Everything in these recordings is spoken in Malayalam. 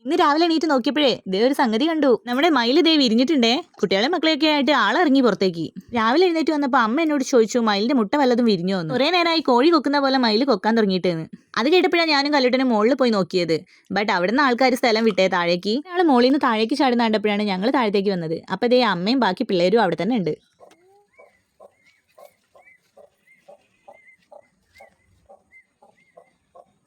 ഇന്ന് രാവിലെ എണീറ്റ് നോക്കിയപ്പോഴേ ദേ ഒരു സംഗതി കണ്ടു. നമ്മുടെ മയിൽ ദേ വിരിഞ്ഞിട്ടുണ്ടേ. കുട്ടികളെ മക്കളെയൊക്കെ ആയിട്ട് ആളിറങ്ങി പുറത്തേക്ക്. രാവിലെ എഴുന്നേറ്റ് വന്നപ്പോൾ അമ്മ എന്നോട് ചോദിച്ചു മയിലിന്റെ മുട്ട വല്ലതും വിരിഞ്ഞോ എന്ന്. കുറേ നേരമായി കോഴി കൊക്കുന്ന പോലെ മയിൽ കൊക്കാൻ തുടങ്ങിയിട്ടെന്ന്. അത് കേട്ടപ്പോഴാണ് ഞാനും കല്ലുട്ടനും മുകളിൽ പോയി നോക്കിയത്. ബട്ട് അവിടുന്ന് ആൾക്കാർ സ്ഥലം വിട്ടേ താഴേക്ക്. ആള് മുകളിൽ നിന്ന് താഴേക്ക് ചാടുന്ന കണ്ടപ്പോഴാണ് ഞങ്ങൾ താഴത്തേക്ക് വന്നത്. അപ്പൊ ദേ അമ്മയും ബാക്കി പിള്ളേരും അവിടെ തന്നെ ഉണ്ട്.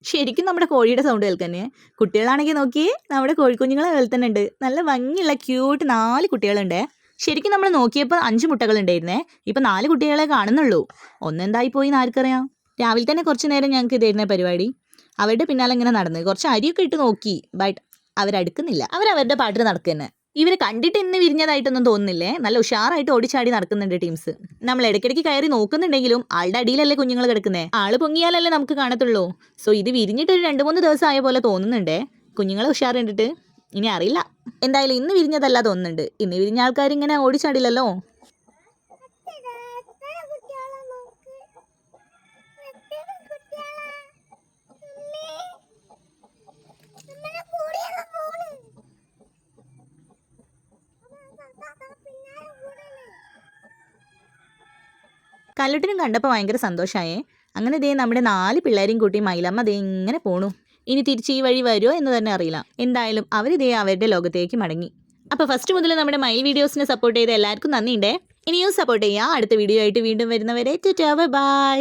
ശരിക്കും നമ്മുടെ കോഴിയുടെ സൗണ്ട് കേൾക്കന്നെ. കുട്ടികളാണെങ്കിൽ നോക്കിയേ നമ്മുടെ കോഴിക്കുഞ്ഞുങ്ങളെ പോലെ തന്നെ ഉണ്ട്. നല്ല ഭംഗിയുള്ള ക്യൂട്ട് 4 കുട്ടികളുണ്ട്. ശരിക്കും നമ്മൾ നോക്കിയപ്പോൾ 5 മുട്ടകളുണ്ടായിരുന്നേ. ഇപ്പം 4 കുട്ടികളെ കാണുന്നുള്ളൂ. ഒന്നെന്തായി പോയി ആർക്കറിയാം. രാവിലെ തന്നെ കുറച്ച് നേരം ഞങ്ങൾക്ക് ഇതായിരുന്ന പരിപാടി. അവരുടെ പിന്നാലെ ഇങ്ങനെ നടന്ന് കുറച്ച് അരിയൊക്കെ ഇട്ട് നോക്കി. ബട്ട് അവരടുക്കുന്നില്ല. അവരവരുടെ പാട്ടിൽ നടക്കുക. ഇവരെ കണ്ടിട്ട് ഇന്ന് വിരിഞ്ഞതായിട്ടൊന്നും തോന്നുന്നില്ലേ. നല്ല ഉഷാറായിട്ട് ഓടിച്ചാടി നടക്കുന്നുണ്ട് ടീംസ്. നമ്മൾ ഇടയ്ക്കിടയ്ക്ക് കയറി നോക്കുന്നുണ്ടെങ്കിലും ആളുടെ അടിയിലല്ലേ കുഞ്ഞുങ്ങൾ കിടക്കുന്നേ. ആള് പൊങ്ങിയാലല്ലേ നമുക്ക് കാണത്തുള്ളൂ. സോ ഇത് വിരിഞ്ഞിട്ട് ഒരു 2-3 ദിവസം ആയ പോലെ തോന്നുന്നുണ്ടേ. കുഞ്ഞുങ്ങളെ ഉഷാർ കണ്ടിട്ട് ഇനി അറിയില്ല. എന്തായാലും ഇന്ന് വിരിഞ്ഞതല്ല തോന്നുന്നുണ്ട്. ഇന്ന് വിരിഞ്ഞ ആൾക്കാർ ഇങ്ങനെ ഓടിച്ചാടില്ലല്ലോ. കല്ലുട്ടിനും കണ്ടപ്പോൾ ഭയങ്കര സന്തോഷമായേ. അങ്ങനെ ദേ നമ്മുടെ 4 പിള്ളേരെയും കൂട്ടി മയിലമ്മ ദേ ഇങ്ങനെ പോണു. ഇനി തിരിച്ച് ഈ വഴി വരുമോ എന്ന് തന്നെ അറിയില്ല. എന്തായാലും അവർ ദേ അവരുടെ ലോകത്തേക്ക് മടങ്ങി. അപ്പോൾ ഫസ്റ്റ് മുതൽ നമ്മുടെ മയിൽ വീഡിയോസിനെ സപ്പോർട്ട് ചെയ്ത എല്ലാവർക്കും നന്ദിയുണ്ടേ. ഇനിയും സപ്പോർട്ട് ചെയ്യുക. അടുത്ത വീഡിയോ ആയിട്ട് വീണ്ടും വരുന്നവരെ ബൈ.